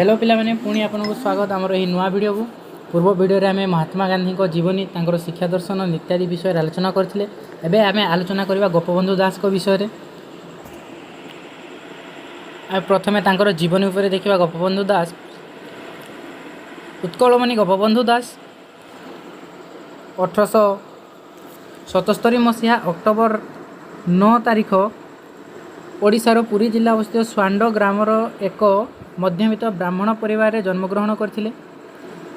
Hello पिला माने पुणी आपको स्वागत आमर यही नुआ वीडियो को पूर्व वीडियो आम महात्मा गांधी जीवनी शिक्षा दर्शन इत्यादि विषय आलोचना करते। एबे आम आलोचना करवा गोपबंधु दास को विषय प्रथमे जीवनी उपर देखा। गोपबंधु दास उत्कलमणि गोपबंधु दास 1877 मसीहा अक्टोबर 9 तारिख ओडिशार पुरी जिला अवस्थित स्वांड ग्रामर एक मध्यवित्त ब्राह्मण परिवार जन्मग्रहण करथिले।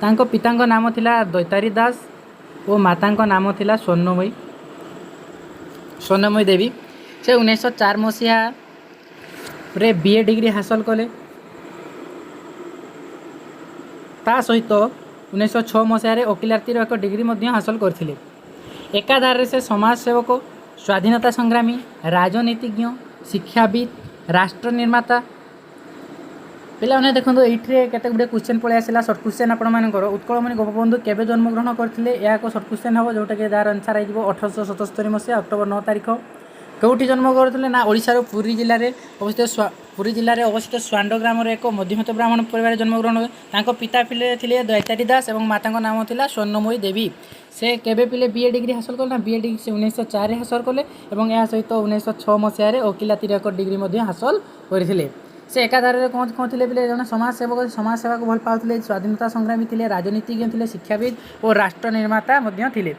तांको पितांको नाम थिला दैतारी दास और मातांको नाम थिला स्वर्णमयी देवी। से 1904 मसीहा रे बीए डिग्री हासिल कले। ता सहित 1906 मसीह वकिलातीर एक डिग्री मध्य हासिल करथिले। एकाधार से समाज सेवक, स्वाधीनता संग्रामी, राजनीतिज्ञ, शिक्षाविद, राष्ट्र निर्माता पे देखो ये केते गुडे क्वेश्चन पलि आसला। सर्ट क्वेश्चन आपर उत्कलमणि गोपबंधु केबे जन्मग्रहण करथिले यह एक सर्ट क्वेश्चन हम जोटा कि दार आंसर हो 1877 मसीहा अक्टोबर 9 तारिख। कौटी जन्म करथिले ना ओडिशार पुरी जिले में अवस्थित स्वांड ग्रामर एक मध्यवित्त ब्राह्मण परिवार जन्मग्रहण। तांको पिता थिले दैतारी दास और माता नाम थिला स्वर्णमयी देवी। से केबे पिले बीए डिग्री हासिल कले ना बीए डिग्री से 1904 हासिल कले और यह सहित 1906 मसीह वकिलाती एक डिग्री हासिल करथिले। से एकाधार कौन कौन थे पे जन समाज सेवक, समाज सेवा को भल पाते, स्वाधीनता संग्रामी थे, राजनीतिज्ञ थे, शिक्षाविद और राष्ट्र निर्माता थे।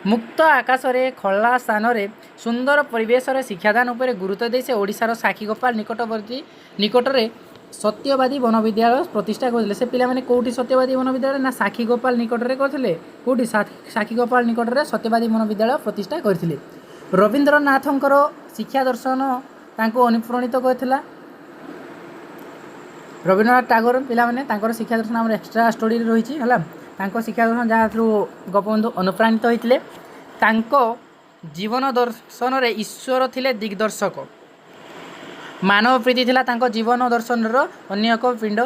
मुक्त आकाश रे खला स्थान रे सुंदर परिवेश शिक्षादान उपर गुरुत्व दे से ओडिशार साक्षीगोपाल निकटरे सत्यवादी वन विद्यालय प्रतिष्ठा करते। से पिला माने कोठी सत्यवादी वन विद्यालय ना साक्षीगोपाल निकटरे करथिले। कोठी साक्षीगोपाल निकटरे सत्यवादी वन विद्यालय प्रतिष्ठा करथिले। रवींद्रनाथंकर शिक्षा दर्शन तांको अनुप्राणित करथिला। रवींद्रनाथ टागोर पिला माने तांकर शिक्षा दर्शन आम एक्सट्रा स्टोरी रही है। शिक्षा दर्शन जहाँ गोपबंधु अनुप्राणित होते। जीवन दर्शन रे ईश्वर थिले दिग्दर्शक। मानव प्रीति थिला तांको जीवन दर्शन अन्य एक पिंड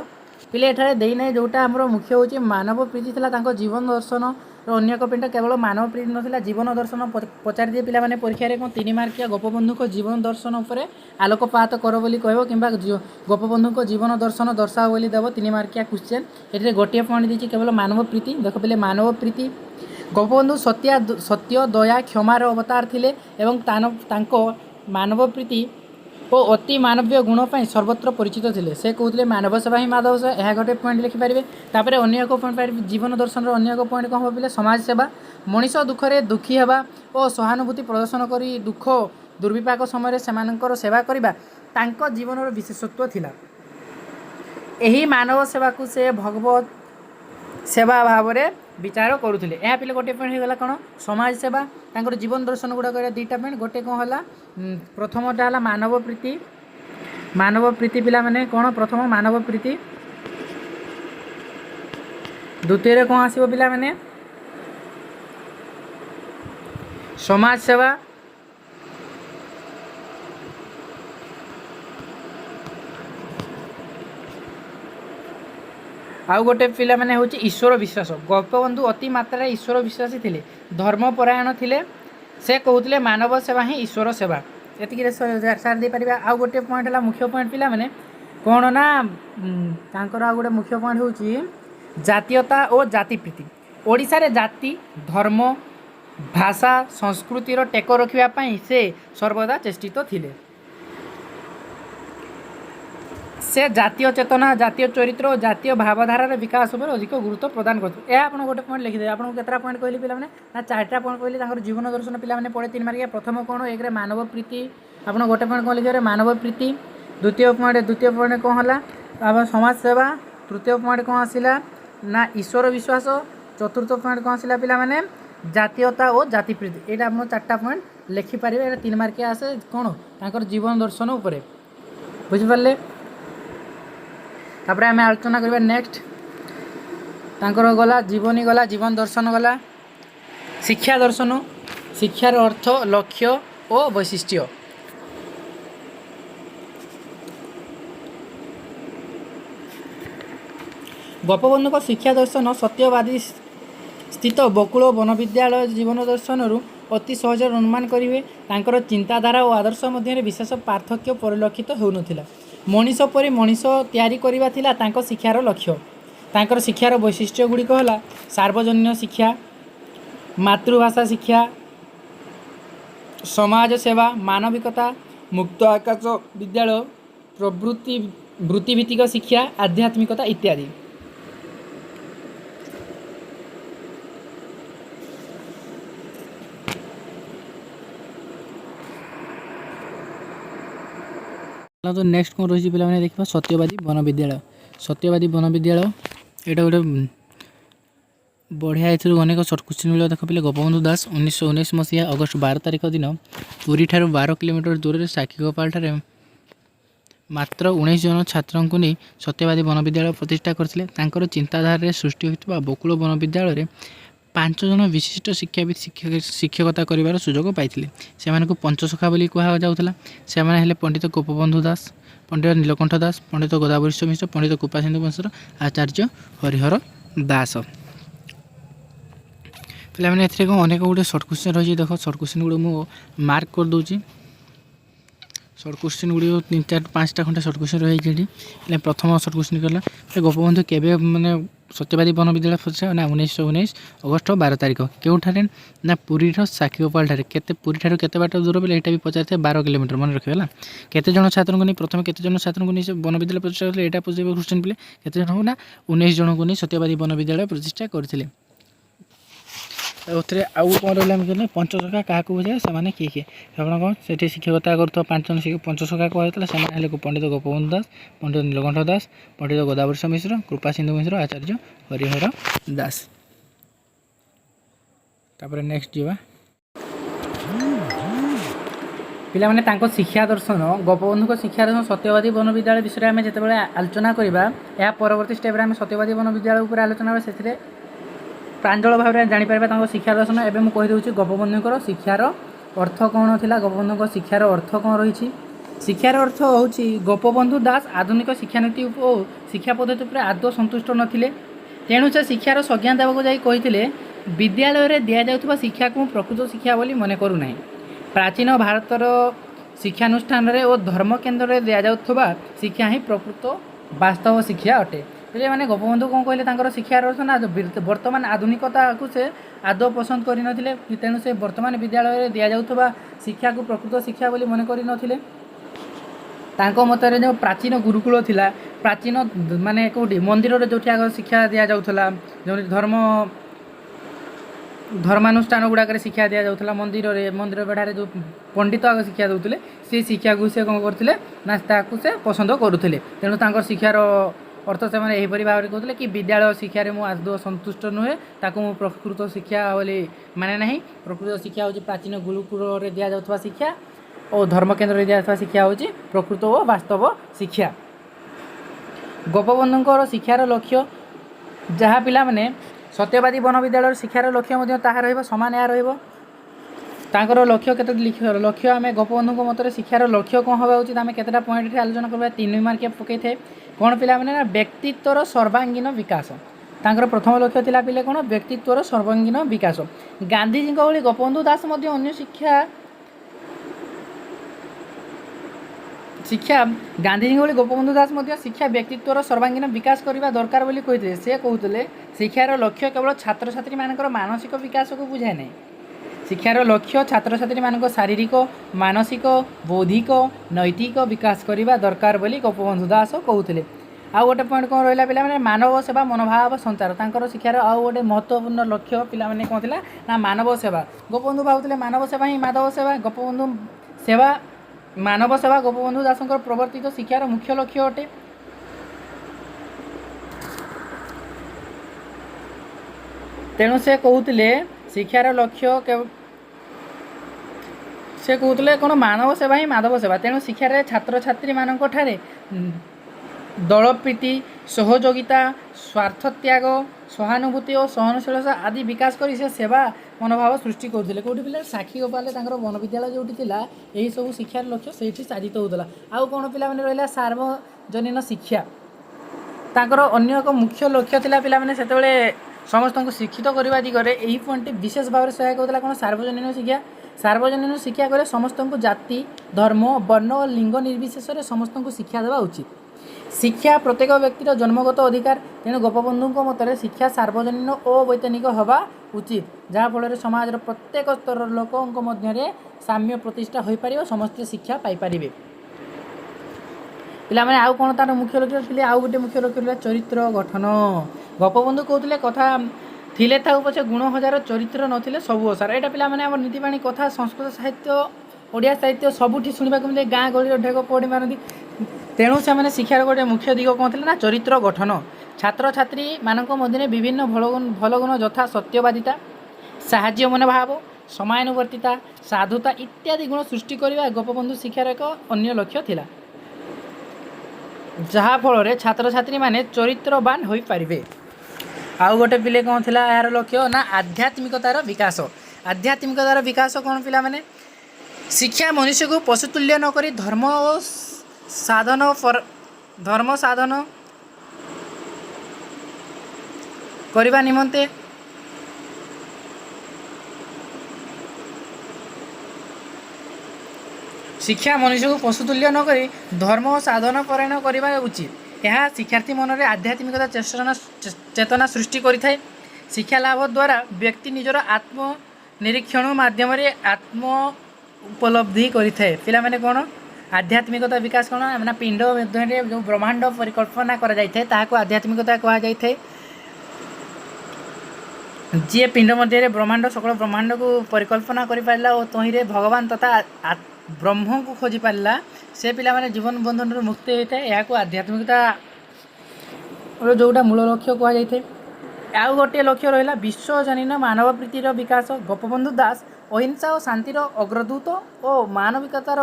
पिले एठारे देना जोटा आमर मुख्य होची मानव प्रीति थिला तांको जीवन दर्शन अन्य एक पिंड। केवल मानव प्रीति नथिला जीवन दर्शन पचारि दिए पिला माने परीक्षा रे 3 मार्किया गोपबंधु को जीवन दर्शन उपर आलोकपात कर बोली कहबो किंबा गोपबंधु को जीवन दर्शन दर्शाओ बोली देव 3 मार्किया क्वेश्चन। एठरे गोटे पॉइंट देछि केवल मानव प्रीति। देख पिले मानव प्रीति गोपबंधु सत्य दया क्षमार अवतार थिले एवं तांको मानव प्रीति और अति मानवीय गुण पर सर्वत्र परिचित थे। से कहते मानव सेवा ही माधव सेवा। यह गोटे पॉइंट लिखिपारे। तापर अन्य एक पॉइंट पारे जीवन दर्शन अन्य एक पॉइंट कौन बोले समाज सेवा। मनीष दुखरे दुखी हेबा और सहानुभूति प्रदर्शन करी दुख दुर्विपाक समय सेमानकर सेवा करबा तांको जीवन विशेषत्व थिला। एही मानव सेवा को से भगवत सेवा भाव में विचार करुले। यह पे गोटे पॉइंट होगा कौन समाज सेवा। तांकर जीवन दर्शन गुड़ाक 2टा पॉइंट। गोटे कौन है प्रथमटा है मानव प्रीति। मानव प्रीति पिला माने कौन प्रथम मानव प्रीति। द्वितीय कौन आसो पिला माने समाज सेवा। आउ गोटे पिला माने होची ईश्वर विश्वास। गोपबंधु अति मात्रा ईश्वर विश्वासी थिले, धर्मपरायण थिले। से कहते मानव सेवा ही ईश्वर सेवा। एतिक सार दे पारिबा। आउ गोटे पॉइंट है मुख्य पॉइंट पिला माने कौन ना तांकर आउ गोटे मुख्य पॉइंट होची जातीयता और जातिप्रीति। ओडिशा रे जाति धर्म भाषा संस्कृतिर टेक रखिबा पई से सर्वदा चेष्टित थिले। से जातीय चेतना, जातीय चरित्र और जातीय भावधारार विकास पर अधिक गुरुत्व प्रदान करते। यह आप गोटे पॉइंट लिखिदे। आपको केतरा पॉइंट कहली पिला माने ना 4टा पॉइंट कहली। जीवन दर्शन पिला माने पड़े 3 मार्किया। प्रथम कौन एक मानव प्रीति। आप गोटे पॉइंट कौन लिखे मानव प्रीति। द्वितीय पॉइंट कौन है आप समाज सेवा। तृतीय पॉइंट कौन आसला ना ईश्वर विश्वास। चतुर्थ पॉइंट कौन आसला पिला माने जातीयता और जातिप्रीति। यहाँ आप 4टा पॉइंट लिखिपारे। 3 मार्किया आसे कौन तांकर जीवन दर्शन उपर बुझिपारे। तापर आम आलोचना करबा नेक्स्ट तांकर गला जीवनी गला जीवन दर्शन गला शिक्षा दर्शन शिक्षार अर्थ लक्ष्य और वैशिष्ट्य। गोपबंधु को शिक्षा दर्शन सत्यवादी स्थित बकुल वन विद्यालय जीवन दर्शन अति सहज अनुमान करेंगे। तांकर चिंताधारा और आदर्श मध्य विशेष पार्थक्य परिलक्षित होउनथिला। मनीष परी मनीष तैयारी करबा थिला तांको शिक्षार लक्ष्य। तांकर शिक्षार वैशिष्ट्य गुड़िक है सार्वजनीन शिक्षा, मातृभाषा शिक्षा, समाज सेवा, मानविकता, मुक्त आकाश विद्यालय, प्रवृत्ति वृत्तिभित्तिक शिक्षा, आध्यात्मिकता इत्यादि। तो नेक्स्ट कौन रही पे देखा सत्यवादी वन विद्यालय। सत्यवादी वन विद्यालय यहाँ गोटे बढ़िया अनेक सर्ट क्वेश्चन मिले। देख पे गोपबंधु दास 1919 मसीहा अगस्ट 12 तारिख दिन पुरी ठार 12 किलोमीटर दूर साक्षीगोपाल ठारे मात्र 19 जन छात्रों को नहीं सत्यवादी वन विद्यालय प्रतिष्ठा करते। चिंताधारा सृष्टि होता बकुल वन विद्यालय 5 जन विशिष्ट शिक्षाविद शिक्षकता कर सुजोग पाई। से पंचसखा बोली कहुला। से हेले पंडित गोपबंधु दास, पंडित नीलकंठ दास, पंडित गोदावरीश मिश्र, पंडित कृपासिंधु मिश्र, आचार्य हरिहर दास। पे मैंने अनेक गोटे सर्ट क्वेश्चन रही। देख सर्ट क्वेश्चन गुड़ मुझे मार्क कर दूसरी। सर्ट क्वेश्चन गुड़ी 3-4-5टा खंडे सर्ट क्वेश्चन रही। प्रथम सर्ट क्वेश्चन कहला गोपबंधु केवे माने सत्यवादी वन विद्यालय प्रतिष्ठा ना 1919 अगस्ट 12 तारिख केउठारे ना पुरी साक्षीगोपाल ठारे केते पुरी ठार केते बाट दूर बोले एटा भी पचारे 12 किलोमीटर मन रखिगला। केते जन छात्रों को नहीं प्रथम केते जन छात्रों को नहीं वन विद्यालय प्रतिष्ठा करथिले एटा पूछे क्वेश्चन पे केते जन ना 19 जन को नहीं सत्यवादी वन विद्यालय प्रतिष्ठा करथिले। उतरे आउ कौन रहा कहले पंचसखा क्या बुझाए से मैंने किए आप कौन से शिक्षकता कर 5 जन पंचसखा कहला से पंडित गोपबंधु दास, पंडित नीलकंठ दास, पंडित गोदावरीश मिश्र, कृपासिंधु मिश्र, आचार्य हरिहर दास। तापर नेक्स्ट जीवा पिला माने तांको शिक्षा दर्शन गोपबंधु शिक्षा दर्शन सत्यवादी वन विद्यालय विषय में जिते आलोचना करवा या परवर्ती स्टेप आम सत्यवादी वन विद्यालय उपर आलोचना से प्रांजल भाव में जापर शिक्षा दर्शन। एवं मुझे कहीदे गोपबंधुकर शिक्षार अर्थ कौन था, गोपबंधु शिक्षार अर्थ कौन रही। शिक्षार अर्थ हूँ गोपबंधु दास आधुनिक शिक्षानीति और शिक्षा पद्धति पर आदौ संतुष्ट नथिले। तेणु से शिक्षार संज्ञा देवाक जाई कही विद्यालय दि जाउथबा शिक्षा को प्रकृत शिक्षा बोली मन करूना। प्राचीन भारतर शिक्षानुष्ठान और धर्म केन्द्र में दि जाउथबा शिक्षा ही प्रकृत वास्तव शिक्षा अटे। तो मैंने गोपबंधु कौन कहले शिक्षार अर्थ ना वर्तमान आधुनिकता को से आदौ पसंद करनथिले। तेणु से वर्तमान विद्यालय दि जाउथबा शिक्षा को प्रकृत शिक्षा बोली मन करनथिले। तांको मतरे जो प्राचीन गुरुकुल थिला, प्राचीन माने कोठी मंदिर जो आग शिक्षा दि जाउथला, जो धर्मानुष्ठान गुड़ाक शिक्षा दि जाउथला, मंदिर बेढ़ारे जो पंडित आग शिक्षा देउथले से शिक्षा को से कौन करथिले ना ताकू से पसंद करुथिले। तेणु तांकर शिक्षार अर्थ से मैंने यहीपरि भाव में कहते कि विद्यालय शिक्षा मुझे आदौ संतुष्ट नुहे, ताकू मु प्रकृत शिक्षा बोली माने ना। प्रकृत शिक्षा हूँ प्राचीन गुरुकुल दि जाउथबा शिक्षा और धर्म केन्द्र में दि जाउथबा शिक्षा हूँ प्रकृत और वास्तव शिक्षा। गोपबंधुଙ୍କର शिक्षार लक्ष्य जहाँ पिला माने सत्यवादी वन विद्यालय शिक्षार लक्ष्य ताहा रहिबो समान या रहिबो। तांकर लक्ष्य केते लक्ष्य आम गोपबंधु मत शिक्षार लक्ष्य कौन हवा उचित आम केतेटा पॉइंट आलोचना करबा। 3 मार्किया पकई थे कौन पिला माने व्यक्तित्वर सर्वांगीन विकास। तांकर प्रथम लक्ष्य थिला पिले कौन व्यक्तित्वर सर्वांगीन विकास। गांधीजी भली गोपबंधु दास अन्य शिक्षा गांधीजी भली गोपबंधु दास शिक्षा व्यक्तित्वर सर्वांगीन विकास करने दरकार बोली कहते। से कहते शिक्षार लक्ष्य केवल छात्र छात्री मानकर मानसिक विकास को बुझाए नहीं। शिक्षार लक्ष्य छात्र छात्री मान शारीरिक, मानसिक, बौद्धिक, नैतिक विकास करने दरकार बोली गोपबंधु दास कहते। आउ गोटे पॉइंट कौन रहा पे मानव सेवा मनोभाव संचार। तांकर शिक्षार आउ गोटे महत्वपूर्ण लक्ष्य पिला माने कौन थिला ना मानव सेवा। गोपबंधु भावुले मानव सेवा ही माधव सेवा। गोपबंधु सेवा मानव सेवा गोपबंधु दासंकर प्रवर्तित शिक्षार मुख्य लक्ष्य अटे। तेणु से कहते शिक्षार लक्ष्य से कहते कौन मानव सेवा ही माधव सेवा। तेणु शिक्षार छात्र छात्री मानक ठारे दलप्रीति, सहयोगिता, स्वार्थ त्याग, सहानुभूति और सहनशीलता आदि विकास कर से सेवा मनोभाव सृष्टि करते। कौटी पिला साक्षीगोपाल वन विद्यालय जो यही सब शिक्षार लक्ष्य से साधित होता। आउ कौन पिला रहा सार्वजनीन शिक्षा। तांकर अन्य एक मुख्य लक्ष्य थिला पिला माने सेतेबेले समस्त को शिक्षित करने दिगरे यही पॉइंट विशेष भाव में सहायक होता। कौन सार्वजनीन शिक्षा सार्वजनिक शिक्षा कले समस्त को जाति धर्म वर्ण और लिंग निर्विशेष समस्त को शिक्षा देवा उचित। शिक्षा प्रत्येक व्यक्तिर जन्मगत अधिकार तेणु गोपबंधु मत शिक्षा सार्वजनिक और वैतनिक हवा उचित जहाँफल समाज प्रत्येक स्तर लोकों मध्य साम्य प्रतिष्ठा हो पार समस्ते शिक्षा पाइपर। पिला आउ कौन तार मुख्य लक्ष्य थे आउ गोटे मुख्य लक्ष्य रहा चरित्र गठन। गोपबंधु कहते कथा थिले था पछे गुण हजार चरित्र नथिले सबु असार। यहाँ पिला आम नीतिबाणी कथा संस्कृत साहित्य ओडिया साहित्य सबुठी शुणा मिले गाँ गहली ढेक पढ़ी मारती। तेणु से शिक्षार गोटे मुख्य दिग कौन थे ना चरित्र गठन। छात्र छात्री मानक मध्य विभिन्न भल गुण यथा सत्यवादिता साहाय्य मनोभाव समानुवर्तिता साधुता इत्यादि गुण सृष्टि करने गोपबंधु शिक्षार एक अन्य लक्ष्य थिला जहाँफल छात्र छात्री माने चरित्रवान हो पारे। आउ गोटे पिले कौन थी यार लक्ष्य ना आध्यात्मिकतार विकास। आध्यात्मिकतार विकास कौन पिला माने शिक्षा मनुष्य को पशुतुल्य नक धर्म साधन करने निमंते शिक्षा मनुष्य को पशुतुल्य नक धर्म साधन परायण करने उचित। यह शिक्षार्थी मन में आध्यात्मिकता चेतना सृष्टि करें। शिक्षा लाभ द्वारा व्यक्ति निजर आत्म निरीक्षण माध्यम आत्म उपलब्धि करें। पिला माने कौन आध्यात्मिकता विकास कौन ना पिंड मध्य जो ब्रह्मांड परिकल्पना कर आध्यात्मिकता कहुए। जी पिंड मध्य ब्रह्मांड सकल ब्रह्मांड को परिकल्पना कर पारा और तहिरे भगवान तथा ब्रह्म को खोजी पारा से पिला माने जीवन बंधन मुक्ति होता है। यह आध्यात्मिकता जोटा मूल लक्ष्य कहुए। आउ गोटे लक्ष्य रहा विश्वजनीन मानव प्रीतिर विकास। गोपबंधु दास अहिंसा और शांतिर अग्रदूत और मानविकतार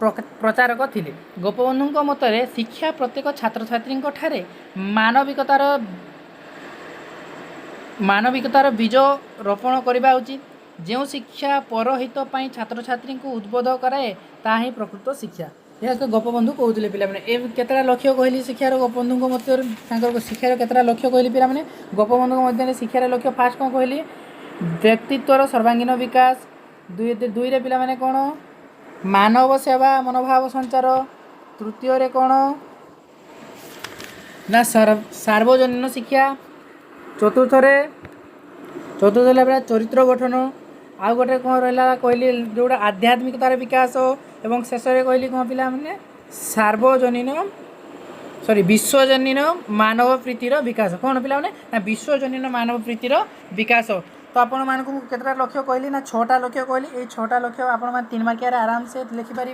प्रचारक थिले। गोपबंधु मतरे शिक्षा प्रत्येक छात्र छात्री ठारे मानविकतार बीज रोपण करने उचित। जो शिक्षा परहित छात्र छात्री को उद्बोध कराए ताही प्रकृत शिक्षा। यह गोपबंधु कहते पिला माने केतरा लक्ष्य कहली शिक्षार गोपबंधु मध्य शिक्षार केतरा लक्ष्य कहली पिला माने गोपबंधु मध्य शिक्षार लक्ष्य फास्ट कौन कहली व्यक्तित्वर सर्वांगीन विकास। दुई पिला माने कौन मानव सेवा मनोभाव संचार। तृतीय कौन ना सार्वजनीन शिक्षा। चतुर्थ चरित्र गठन। आउ गोटे कौन रहा कहली जोटा आध्यात्मिकतार विकास एवं शेष कहली कौन पिला माने विश्वजनीन मानव प्रीतिर विकास। कौन पिला माने ना विश्वजनीन मानव प्रीतिर विकास। तो आपण मानक केतटा लक्ष्य कहली ना 6टा लक्ष्य कहली। ये 6टा लक्ष्य आपण मान 3 मार्किया आराम से लिखिपारे।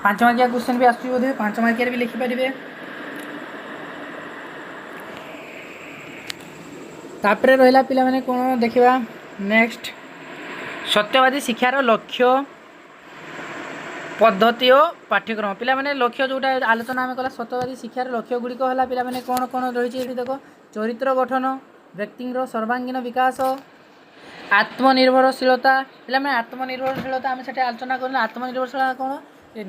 5 मार्किया क्वेश्चन भी आसुची बोधे 5 मार्किया भी लिखिपारे। तापरे रहिला पिला माने कोन देखिबा नेक्स्ट सत्यवादी शिक्षार लक्ष्य पद्धति और पाठ्यक्रम। पिला माने लक्ष्य जोटा आलोचना आम कला सत्यवादी शिक्षार लक्ष्य गुड़िक है पिला माने कौन कौन रही है देख चरित्र गठन व्यक्तिर सर्वांगीन विकास आत्मनिर्भरशीलता। पिला माने आत्मनिर्भरशीलता आम से आलोचना कर आत्मनिर्भरशीलता कौन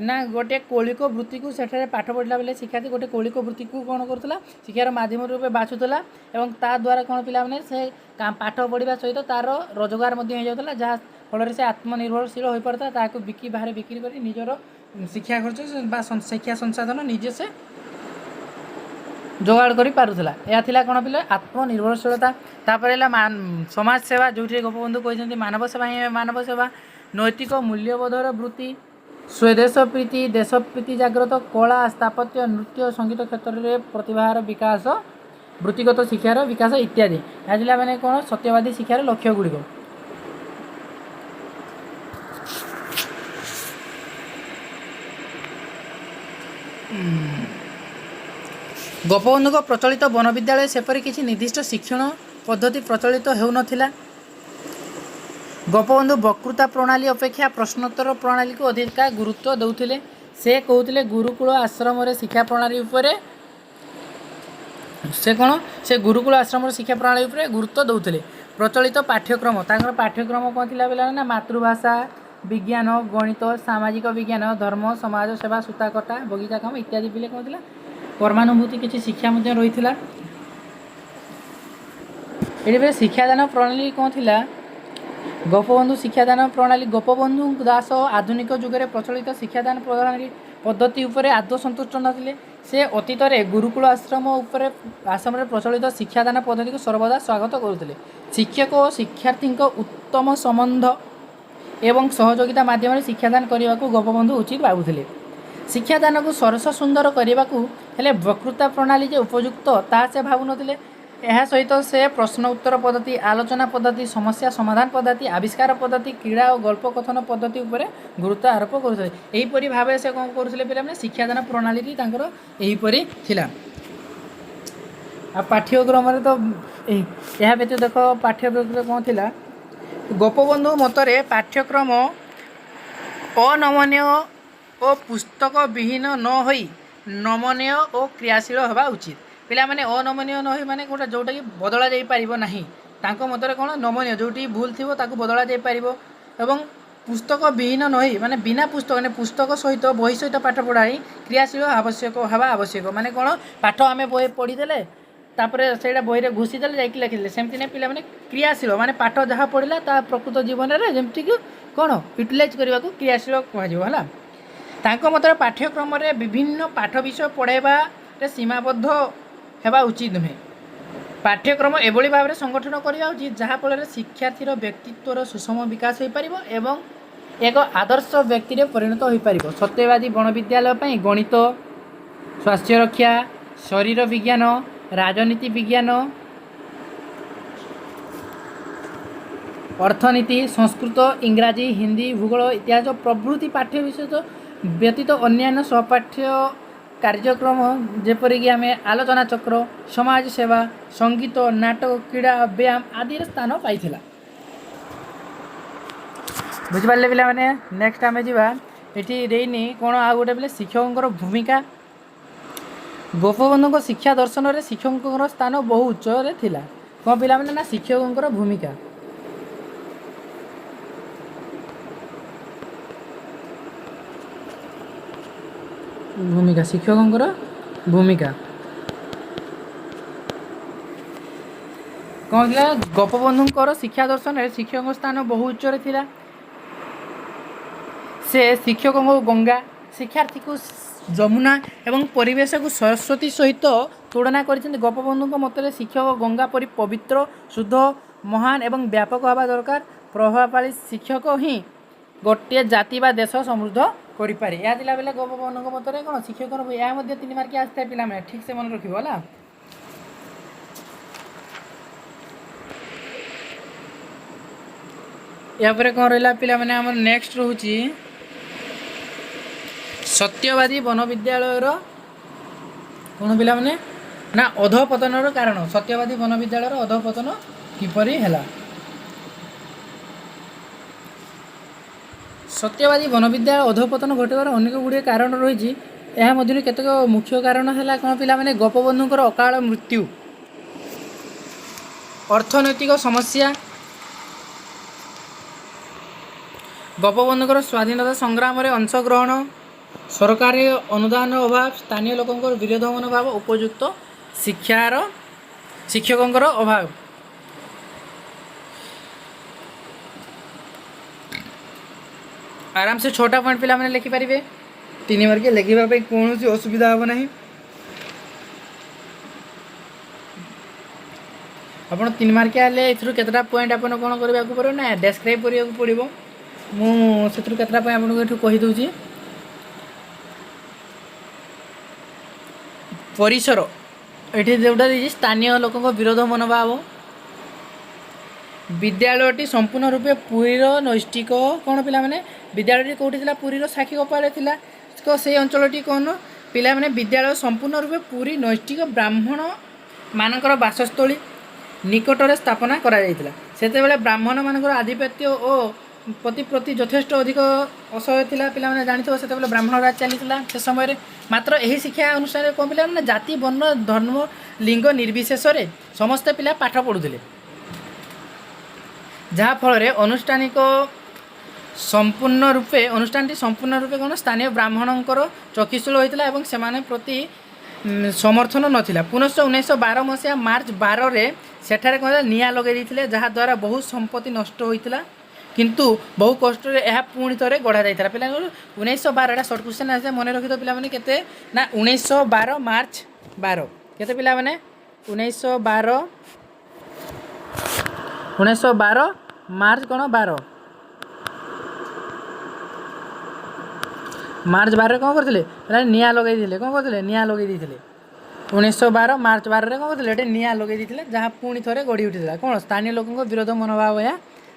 ना गोटे कौलिक वृत्ति को सेठारे पाठ पढ़ला बेले शिक्षार्थी गोटे कौलिक वृत्ति को कौन करूला शिक्षार माध्यम रूप बाछुला और ता द्वारा कौन पिला माने से पाठ पढ़ा सहित तार रोजगार हो जाता जहाँ फल से आत्मनिर्भरशील हो पाता ताकू बिक्री बाहर बिक्री कर निजर शिक्षा खर्च शिक्षा संसाधन निजे से जोगाड़ कर पारुला। यह थिला कौन पिला आत्मनिर्भरशीलता। तापर समाज सेवा जो गोपबंधु कहते मानव सेवा ही मानव सेवा। नैतिक मूल्यबोधर वृत्ति स्वदेश प्रीति देशप्रीति जागृत कला स्थापत्य नृत्य संगीत क्षेत्र में प्रतिभार विकास वृत्तिगत शिक्षार विकास इत्यादि। यहाँ मैंने कौन सत्यवादी शिक्षार लक्ष्य गुड़िक। गोपबंधु प्रचलित वन विद्यालय सेपरी किसी निर्दिष्ट शिक्षण पद्धति प्रचलित होउनथिला। गोपबंधु वक्तृता प्रणाली अपेक्षा प्रश्नोत्तर प्रणाली को अधिक गुरुत्व देउथिले। से कहते गुरुकुल आश्रम शिक्षा प्रणाली उपरे से कौन से गुरुकुल आश्रम शिक्षा प्रणाली उपरे गुरुत्व देउथिले। प्रचलित पाठ्यक्रम पाठ्यक्रम कौन थिला बेला ना मातृभाषा विज्ञान गणित सामाजिक विज्ञान धर्म समाज सेवा सूताकटा बगीचा काम इत्यादि पिले कौन थिला कर्मानुभूति किसी शिक्षा रही है। ये शिक्षादान प्रणाली कौन थिला ଗୋପବନ୍ଧୁ ଶିକ୍ଷାଦାନ ପ୍ରଣାଳୀ ଗୋପବନ୍ଧୁ ଦାସ ଆଧୁନିକ ଯୁଗରେ ପ୍ରଚଳିତ ଶିକ୍ଷାଦାନ ପ୍ରଣାଳୀ ପଦ୍ଧତି ଉପରେ ଆଦୌ ସନ୍ତୁଷ୍ଟ ନଥିଲେ। ସେ ଅତୀତରେ ଗୁରୁକୁଳ ଆଶ୍ରମରେ ପ୍ରଚଳିତ ଶିକ୍ଷାଦାନ ପଦ୍ଧତିକୁ ସର୍ବଦା ସ୍ୱାଗତ କରୁଥିଲେ। ଶିକ୍ଷକ ଓ ଶିକ୍ଷାର୍ଥୀଙ୍କ ଉତ୍ତମ ସମ୍ବନ୍ଧ ଏବଂ ସହଯୋଗିତା ମାଧ୍ୟମରେ ଶିକ୍ଷାଦାନ କରିବାକୁ ଗୋପବନ୍ଧୁ ଉଚିତ ଭାବୁଥିଲେ। ଶିକ୍ଷାଦାନକୁ ସରସ ସୁନ୍ଦର କରିବାକୁ ହେଲେ ବକ୍ତୃତା ପ୍ରଣାଳୀ ଯେ ଉପଯୁକ୍ତ ତାହା ସେ ଭାବୁନଥିଲେ। ଏହା ସହିତ ସେ ପ୍ରଶ୍ନ ଉତ୍ତର ପଦ୍ଧତି, ଆଲୋଚନା ପଦ୍ଧତି, ସମସ୍ୟା ସମାଧାନ ପଦ୍ଧତି, ଆବିଷ୍କାର ପଦ୍ଧତି, କ୍ରୀଡ଼ା ଓ ଗଳ୍ପ କଥନ ପଦ୍ଧତି ଉପରେ ଗୁରୁତ୍ୱ ଆରୋପ କରୁଥିଲେ। ଏହିପରି ଭାବେ ସେ କ'ଣ କରୁଥିଲେ ପିଲାମାନେ, ଶିକ୍ଷାଦାନ ପ୍ରଣାଳୀଟି ତାଙ୍କର ଏହିପରି ଥିଲା। ଆଉ ପାଠ୍ୟକ୍ରମରେ ତ ଏହା ବ୍ୟତୀତ ଦେଖ ପାଠ୍ୟକ୍ରମରେ କ'ଣ ଥିଲା, ଗୋପବନ୍ଧୁ ମତରେ ପାଠ୍ୟକ୍ରମ ଅନମନୀୟ ଓ ପୁସ୍ତକ ବିହୀନ ନ ହୋଇ ନମନୀୟ ଓ କ୍ରିୟାଶୀଳ ହେବା ଉଚିତ। ପିଲାମାନେ ଅନମନୀୟ ନ ହୋଇ ମାନେ ଗୋଟେ ଯେଉଁଟାକି ବଦଳା ଯାଇପାରିବ ନାହିଁ, ତାଙ୍କ ମତରେ କ'ଣ ନମନୀୟ, ଯେଉଁଠି ଭୁଲ ଥିବ ତାକୁ ବଦଳା ଯାଇପାରିବ, ଏବଂ ପୁସ୍ତକ ବିହୀନ ନ ହୋଇ ମାନେ ବିନା ପୁସ୍ତକ ମାନେ ପୁସ୍ତକ ସହିତ ବହି ସହିତ ପାଠ ପଢ଼ାଇ କ୍ରିୟାଶୀଳ ହେବା ଆବଶ୍ୟକ। ମାନେ କ'ଣ, ପାଠ ଆମେ ବହି ପଢ଼ିଦେଲେ ତାପରେ ସେଇଟା ବହିରେ ଘୋଷିଦେଲେ ଯାଇକି ଲେଖିଦେଲେ, ସେମିତି ନାହିଁ। ପିଲାମାନେ କ୍ରିୟାଶୀଳ ମାନେ ପାଠ ଯାହା ପଢ଼ିଲା ତା ପ୍ରକୃତ ଜୀବନରେ ଯେମିତିକି କ'ଣ ୟୁଟିଲାଇଜ୍ କରିବାକୁ କ୍ରିୟାଶୀଳ କୁହାଯିବ ହେଲା। ତାଙ୍କ ମତରେ ପାଠ୍ୟକ୍ରମରେ ବିଭିନ୍ନ ପାଠ ବିଷୟ ପଢ଼ାଇବାରେ ସୀମାବଦ୍ଧ ହେବା ଉଚିତ ନୁହେଁ। ପାଠ୍ୟକ୍ରମ ଏଭଳି ଭାବରେ ସଂଗଠନ କରିବା ଉଚିତ ଯାହାଫଳରେ ଶିକ୍ଷାର୍ଥୀର ବ୍ୟକ୍ତିତ୍ୱର ସୁଷମ ବିକାଶ ହୋଇପାରିବ ଏବଂ ଏକ ଆଦର୍ଶ ବ୍ୟକ୍ତିରେ ପରିଣତ ହୋଇପାରିବ। ସତ୍ୟବାଦୀ ବନବିଦ୍ୟାଳୟ ପାଇଁ ଗଣିତ, ସ୍ୱାସ୍ଥ୍ୟରକ୍ଷା, ଶରୀର ବିଜ୍ଞାନ, ରାଜନୀତି ବିଜ୍ଞାନ, ଅର୍ଥନୀତି, ସଂସ୍କୃତ, ଇଂରାଜୀ, ହିନ୍ଦୀ, ଭୂଗୋଳ, ଇତିହାସ ପ୍ରଭୃତି ପାଠ୍ୟ ବିଷୟ ବ୍ୟତୀତ ଅନ୍ୟାନ୍ୟ ସହପାଠ୍ୟ କାର୍ଯ୍ୟକ୍ରମ ଯେପରିକି ଆମେ ଆଲୋଚନା ଚକ୍ର, ସମାଜ ସେବା, ସଙ୍ଗୀତ, ନାଟକ, କ୍ରୀଡ଼ା, ବ୍ୟାୟାମ ଆଦିରେ ସ୍ଥାନ ପାଇଥିଲା। ବୁଝିପାରିଲେ ପିଲାମାନେ? ନେକ୍ସଟ ଆମେ ଯିବା, ଏଠି ଦେଇନି କ'ଣ ଆଉ ଗୋଟେ ପିଲା ଶିକ୍ଷକଙ୍କର ଭୂମିକା। ଗୋପବନ୍ଧୁଙ୍କ ଶିକ୍ଷା ଦର୍ଶନରେ ଶିକ୍ଷକଙ୍କର ସ୍ଥାନ ବହୁ ଉଚ୍ଚରେ ଥିଲା। କ'ଣ ପିଲାମାନେ, ନା ଶିକ୍ଷକଙ୍କର ଭୂମିକା। ଶିକ୍ଷକଙ୍କର ଭୂମିକା କ'ଣ ଥିଲା? ଗୋପବନ୍ଧୁଙ୍କର ଶିକ୍ଷା ଦର୍ଶନରେ ଶିକ୍ଷକଙ୍କ ସ୍ଥାନ ବହୁ ଉଚ୍ଚରେ ଥିଲା। ସେ ଶିକ୍ଷକଙ୍କୁ ଗଙ୍ଗା, ଶିକ୍ଷାର୍ଥୀକୁ ଯମୁନା ଏବଂ ପରିବେଶକୁ ସରସ୍ୱତୀ ସହିତ ତୁଳନା କରିଛନ୍ତି। ଗୋପବନ୍ଧୁଙ୍କ ମତରେ ଶିକ୍ଷକ ଗଙ୍ଗା ପରି ପବିତ୍ର, ଶୁଦ୍ଧ, ମହାନ ଏବଂ ବ୍ୟାପକ ହେବା ଦରକାର। ପ୍ରଭାବଶାଳୀ ଶିକ୍ଷକ ହିଁ ଗୋଟିଏ ଜାତି ବା ଦେଶ ସମୃଦ୍ଧ କରିପାରେ। ଏହା ଥିଲା ବେଲେ ଗୋପବନ୍ଧୁଙ୍କ ମତରେ କ'ଣ ଶିକ୍ଷକର। ଏହା ମଧ୍ୟ 3 ମାର୍କିଆ ଆସିଥାଏ ପିଲାମାନେ, ଠିକ୍ ସେ ମନେ ରଖିବ ହେଲା। ଏହାପରେ କ'ଣ ରହିଲା ପିଲାମାନେ, ଆମର ନେକ୍ସଟ ରହୁଛି ସତ୍ୟବାଦୀ ବନବିଦ୍ୟାଳୟର କ'ଣ ପିଲାମାନେ, ନା ଅଧପତନର କାରଣ। ସତ୍ୟବାଦୀ ବନବିଦ୍ୟାଳୟର ଅଧପତନ କିପରି ହେଲା? ସତ୍ୟବାଦୀ ବନବିଦ୍ୟାଳୟ ଅଧପତନ ଘଟିବାର ଅନେକ ଗୁଡ଼ିଏ କାରଣ ରହିଛି। ଏହା ମଧ୍ୟରୁ କେତେକ ମୁଖ୍ୟ କାରଣ ହେଲା କ'ଣ ପିଲାମାନେ, ଗୋପବନ୍ଧୁଙ୍କର ଅକାଳ ମୃତ୍ୟୁ, ଅର୍ଥନୈତିକ ସମସ୍ୟା, ଗୋପବନ୍ଧୁଙ୍କର ସ୍ୱାଧୀନତା ସଂଗ୍ରାମରେ ଅଂଶଗ୍ରହଣ, ସରକାରୀ ଅନୁଦାନ ଅଭାବ, ସ୍ଥାନୀୟ ଲୋକଙ୍କର ବିରୋଧ ମନୋଭାବ, ଉପଯୁକ୍ତ ଶିକ୍ଷକଙ୍କର ଅଭାବ। ଆରାମସେ 6ଟା ପଏଣ୍ଟ ପିଲାମାନେ ଲେଖିପାରିବେ। 3 ମାର୍କିଆ ଲେଖିବା ପାଇଁ କୌଣସି ଅସୁବିଧା ହେବ ନାହିଁ। ଆପଣ 3 ମାର୍କିଆ ହେଲେ ଏଥିରୁ କେତେଟା ପଏଣ୍ଟ ଆପଣ କ'ଣ କରିବାକୁ ପଡ଼ିବ, ନା ଡେସ୍କ୍ରାଇବ୍ କରିବାକୁ ପଡ଼ିବ। ମୁଁ ସେଥିରୁ କେତେଟା ପାଇଁ ଆପଣଙ୍କୁ ଏଠୁ କହିଦେଉଛି। ପରିସର, ଏଠି ଯେଉଁଟା ଦେଇଛି ସ୍ଥାନୀୟ ଲୋକଙ୍କ ବିରୋଧ ମନୋଭାବ। ବିଦ୍ୟାଳୟଟି ସମ୍ପୂର୍ଣ୍ଣ ରୂପେ ପୁରୀର ନୈଷ୍ଠିକ କ'ଣ ପିଲାମାନେ, ବିଦ୍ୟାଳୟଟି କେଉଁଠି ଥିଲା? ପୁରୀର ସାକ୍ଷୀଗୋପାଳରେ ଥିଲା। ତ ସେଇ ଅଞ୍ଚଳଟି କ'ଣ ପିଲାମାନେ, ବିଦ୍ୟାଳୟ ସମ୍ପୂର୍ଣ୍ଣ ରୂପେ ପୁରୀ ନୈଷ୍ଠିକ ବ୍ରାହ୍ମଣ ମାନଙ୍କର ବାସସ୍ଥଳୀ ନିକଟରେ ସ୍ଥାପନା କରାଯାଇଥିଲା। ସେତେବେଳେ ବ୍ରାହ୍ମଣମାନଙ୍କର ଆଧିପତ୍ୟ ଓ ପ୍ରତି ଯଥେଷ୍ଟ ଅଧିକ ଅସହ୍ୟ ଥିଲା। ପିଲାମାନେ ଜାଣିଥିବ ସେତେବେଳେ ବ୍ରାହ୍ମଣ ରାଜ ଚାଲିଥିଲା ସେ ସମୟରେ। ମାତ୍ର ଏହି ଶିକ୍ଷା ଅନୁଷ୍ଠାନରେ କ'ଣ ପିଲାମାନେ, ଜାତି, ବର୍ଣ୍ଣ, ଧର୍ମ, ଲିଙ୍ଗ ନିର୍ବିଶେଷରେ ସମସ୍ତେ ପିଲା ପାଠ ପଢ଼ୁଥିଲେ। ଯାହାଫଳରେ ଅନୁଷ୍ଠାନଟି ସମ୍ପୂର୍ଣ୍ଣ ରୂପେ କ'ଣ ସ୍ଥାନୀୟ ବ୍ରାହ୍ମଣଙ୍କର ଚକ୍ଷୁଶୂଳ ହୋଇଥିଲା ଏବଂ ସେମାନେ ପ୍ରତି ସମର୍ଥନ ନଥିଲା। ପୁନଶ୍ଚ 1912 ମସିହା ମାର୍ଚ୍ଚ 12ରେ ସେଠାରେ କ'ଣ ନିଆଁ ଲଗାଇ ଦେଇଥିଲେ, ଯାହାଦ୍ୱାରା ବହୁ ସମ୍ପତ୍ତି ନଷ୍ଟ ହୋଇଥିଲା किंतु बहु कष्ट यह पुणी थे गढ़ा जाता पे 1912 एटा सर्ट क्वेश्चन आसे मन रखी तो पे केते ना 1912 मार्च 12 केते पिला माने 1912 मार्च कौन 12 मार्च 12 कौन करते निआ लगे कौन करते निआ लगे 1912 मार्च 12 कौन करते निआ लगे जहाँ पुणी थे गढ़ी उठी कौन स्थानीय लोकों विरोध मनोभाव है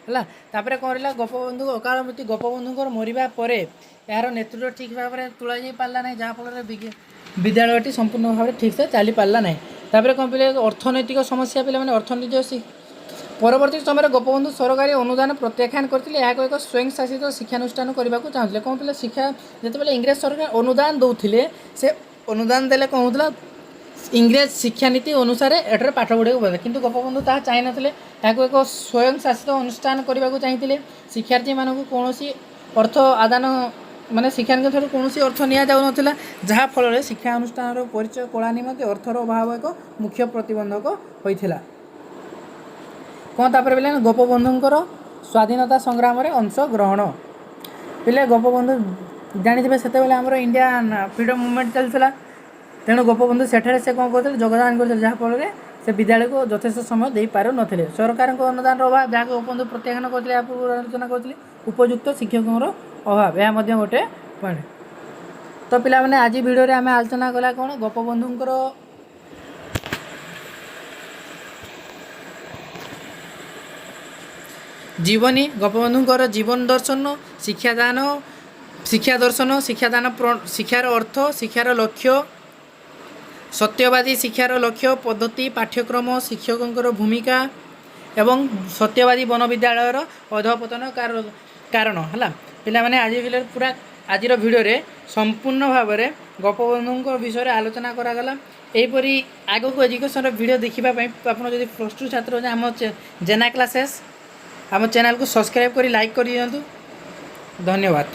तापर कौन रहा गोपबंधु अकाल मृत्यु गोपबंधु मरवा पर यार नेतृत्व ठीक भाव में तुला जा पारा ना जहाँफल विद्यालयटी संपूर्ण भाव ठीक से चली पारा ना तापर कौन पे अर्थनैतिक समस्या पे अर्थनैतिक परवर्ती समय गोपबंधु सरकारी अनुदान प्रत्याख्यान करते एक स्वयं शासित शिक्षानुष्ठान करने को चाहते कौन पे शिक्षा जिते इंग्रेज सरकार अनुदान दौले से अनुदान देले कौन होता इंग्रेज शिक्षानीति अनुसार एटर पाठ पढ़ाई पड़े किंतु गोपबंधु ताहा चाह नथिले ताको एक स्वयं शासित अनुष्ठान करने को चाहिए शिक्षार्थी मानक कौन अर्थ आदान माने शिक्षार्थी ठार कौन अर्थ नि जाऊना जहाँफल शिक्षा अनुष्ठान परिचय कला निमंते अर्थर अभाव एक मुख्य प्रतिबंधक होता कौन तापर पे गोपबंधुंकर स्वाधीनता संग्राम में अंशग्रहण पे गोपबंधु जानी से आमर इंडिया फ्रीडम मूवमेंट चलता तेणु गोपबंधु सेठारे से कौन करते योगदान करते जहाँफल से विद्यालय को यथेष समय दे पार नथिले सरकार अनुदान अभाव जहाँ गोपबंधु प्रत्याख्यान करते पूर्व आलोचना करते उपयुक्त शिक्षकों अभाव यह गोटे पॉइंट तो पिला माने आज वीडियो रे आम आलोचना कला कौन गोपबंधुंकर जीवनी गोपबंधुंकर जीवन दर्शन शिक्षादान शिक्षार अर्थ शिक्षार लक्ष्य सत्यवादी शिक्षार लक्ष्य पद्धति पाठ्यक्रम शिक्षकों भूमिका एवं सत्यवादी वन विद्यालयर अधपतन कारण है पिला माने आज पूरा आज वीडियो रे संपूर्ण भाव में गोपबंधु विषय आलोचना करागला यहीपरी आग को एजुकेशन वीडियो देखापी आप प्लस टू छात्र आम जेना क्लासेस आम चैनल को सब्सक्राइब करी लाइक कर दियंतु धन्यवाद।